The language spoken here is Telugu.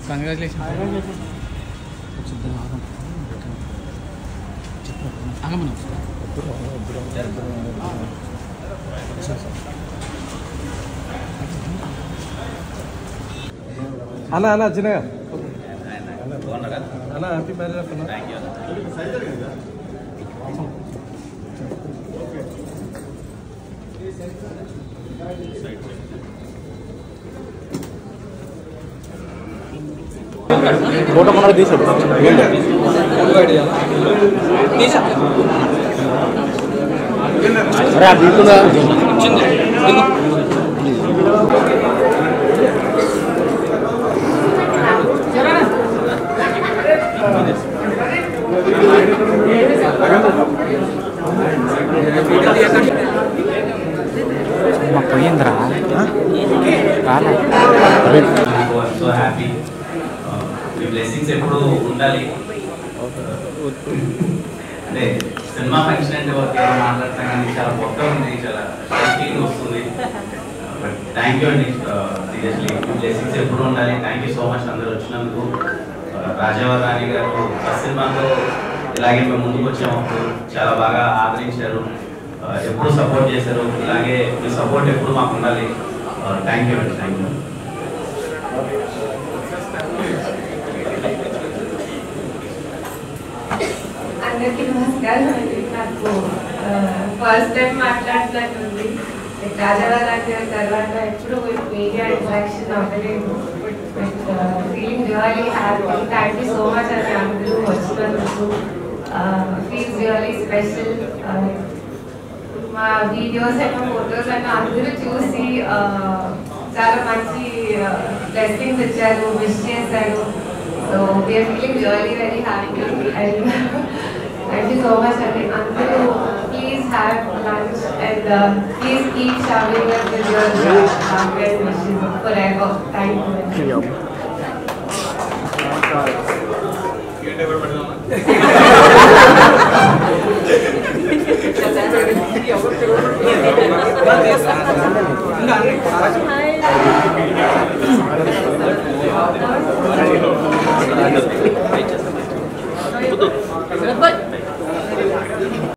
కంగ్రాచులేషన్ అలా అలా చిన్నగా అలా హ్యాపీ మ్యారేజ్ అన్న. ఫోటో మన తీసాడు అరే తీసుకుందా పోయిందిరా సో హ్యాపీ మీ బ్లెస్సింగ్స్ ఎప్పుడు ఉండాలి. అంటే సినిమా ఫంక్షన్ అంటే ఒక మాట్లాడతాం కానీ చాలా కొత్త ఉంది, చాలా ఫీలింగ్ వస్తుంది. బట్ థ్యాంక్ యూ అండి, సీరియస్లీ బ్లెస్సింగ్స్ ఎప్పుడు ఉండాలి. థ్యాంక్ యూ సో మచ్ అందరూ వచ్చినందుకు. రాజావారి రాణి గారు ఫస్ట్ సినిమాతో ఇలాగే మేము ముందుకు వచ్చాము, చాలా బాగా ఆదరించారు, ఎప్పుడు సపోర్ట్ చేశారు. ఇలాగే మీ సపోర్ట్ ఎప్పుడు మాకు ఉండాలి. థ్యాంక్ యూ అండి, థ్యాంక్ యూ. అందరికీ నమస్కారం అండి. నాకు ఫస్ట్ టైం మాట్లాడుతున్నట్టుంది. రాజావారి గారి తర్వాత ఎప్పుడు మీడియా ఇంట్రాక్షన్ అవ్వలేదు. Feeling really happy. Thank you so much అని అందరూ వచ్చినందుకు. Feels really special. మా వీడియోస్ అయినా ఫొటోస్ అయినా అందరూ చూసి చాలా మంచి బ్లెస్సింగ్స్ ఇచ్చారు, విష్ చేశారు. So we are feeling really very happy and thank you so much అండి. అందరూ please have lunch and please keep showering us with your love and wishes forever. Thank you. Hi.